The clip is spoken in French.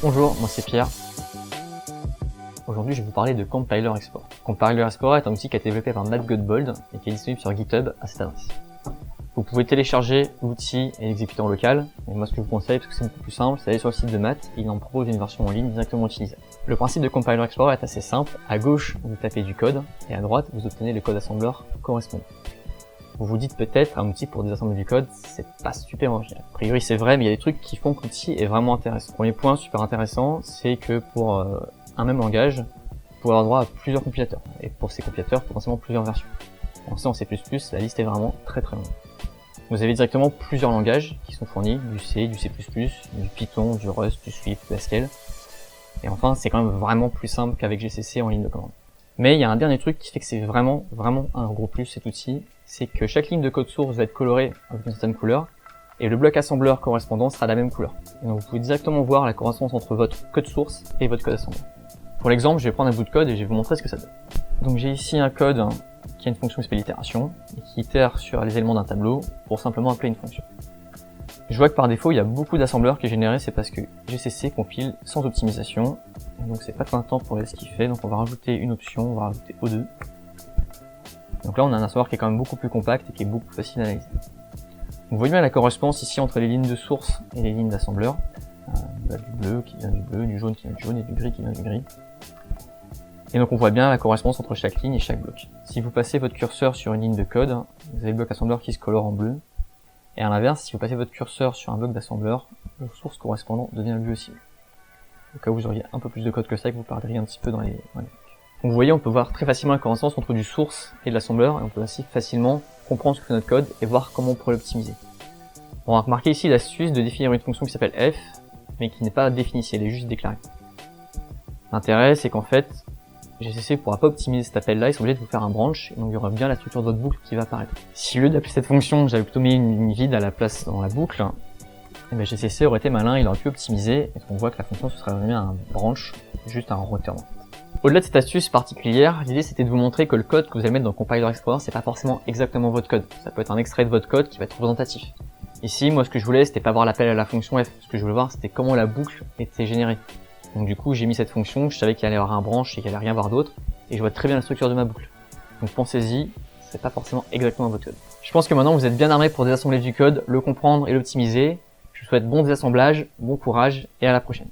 Bonjour, moi c'est Pierre. Aujourd'hui, je vais vous parler de Compiler Explorer. Compiler Explorer est un outil qui a été développé par Matt Godbold et qui est disponible sur GitHub à cette adresse. Vous pouvez télécharger l'outil et l'exécuter en local. Et moi, ce que je vous conseille, parce que c'est beaucoup plus simple, c'est d'aller sur le site de Matt. Il en propose une version en ligne directement utilisable. Le principe de Compiler Explorer est assez simple. À gauche, vous tapez du code et à droite, vous obtenez le code assembleur correspondant. Vous vous dites peut-être, un outil pour désassembler du code, c'est pas super original. A priori, c'est vrai, mais il y a des trucs qui font que l'outil est vraiment intéressant. Premier point super intéressant, c'est que pour un même langage, vous pouvez avoir droit à plusieurs compilateurs. Et pour ces compilateurs, potentiellement plusieurs versions. En C, en C++, la liste est vraiment très très longue. Vous avez directement plusieurs langages qui sont fournis, du C, du C++, du Python, du Rust, du Swift, du Haskell. Et enfin, c'est quand même vraiment plus simple qu'avec GCC en ligne de commande. Mais il y a un dernier truc qui fait que c'est vraiment un gros plus cet outil, c'est que chaque ligne de code source va être colorée avec une certaine couleur, et le bloc assembleur correspondant sera de la même couleur. Et donc vous pouvez directement voir la correspondance entre votre code source et votre code assembleur. Pour l'exemple, je vais prendre un bout de code et je vais vous montrer ce que ça donne. Donc j'ai ici un code qui a une fonction qui s'appelle itération, et qui itère sur les éléments d'un tableau pour simplement appeler une fonction. Je vois que par défaut, il y a beaucoup d'assembleurs qui est généré, c'est parce que GCC compile sans optimisation, et donc c'est pas très intense pour ce qu'il fait, donc on va rajouter une option, on va rajouter O2. Donc là on a un assembleur qui est quand même beaucoup plus compact et qui est beaucoup plus facile à analyser. Vous voyez bien la correspondance ici entre les lignes de source et les lignes d'assembleur. Du bleu qui vient du bleu, du jaune qui vient du jaune et du gris qui vient du gris. Et donc on voit bien la correspondance entre chaque ligne et chaque bloc. Si vous passez votre curseur sur une ligne de code, vous avez le bloc assembleur qui se colore en bleu. Et à l'inverse, si vous passez votre curseur sur un bloc d'assembleur, le source correspondant devient lui aussi. Au cas où vous auriez un peu plus de code que ça et que vous perdriez un petit peu dans les blocs. Donc vous voyez, on peut voir très facilement la correspondance entre du source et de l'assembleur, et on peut aussi facilement comprendre ce que fait notre code et voir comment on pourrait l'optimiser. On va remarquer ici l'astuce de définir une fonction qui s'appelle f, mais qui n'est pas définie, elle est juste déclarée. L'intérêt, c'est qu'en fait, GCC ne pourra pas optimiser cet appel-là, ils sont obligés de vous faire un branch, et donc il y aura bien la structure de votre boucle qui va apparaître. Si au lieu d'appeler cette fonction, j'avais plutôt mis une ligne vide à la place dans la boucle, et bien GCC aurait été malin, il aurait pu optimiser, et on voit que la fonction ce serait vraiment un branch, juste un return. Au-delà de cette astuce particulière, l'idée c'était de vous montrer que le code que vous allez mettre dans Compiler Explorer, c'est pas forcément exactement votre code. Ça peut être un extrait de votre code qui va être représentatif. Ici, moi ce que je voulais, c'était pas voir l'appel à la fonction f, ce que je voulais voir c'était comment la boucle était générée. Donc du coup, j'ai mis cette fonction, je savais qu'il allait y avoir un branch et qu'il allait rien avoir d'autre, et je vois très bien la structure de ma boucle. Donc pensez-y, c'est pas forcément exactement votre code. Je pense que maintenant vous êtes bien armé pour désassembler du code, le comprendre et l'optimiser. Je vous souhaite bon désassemblage, bon courage et à la prochaine.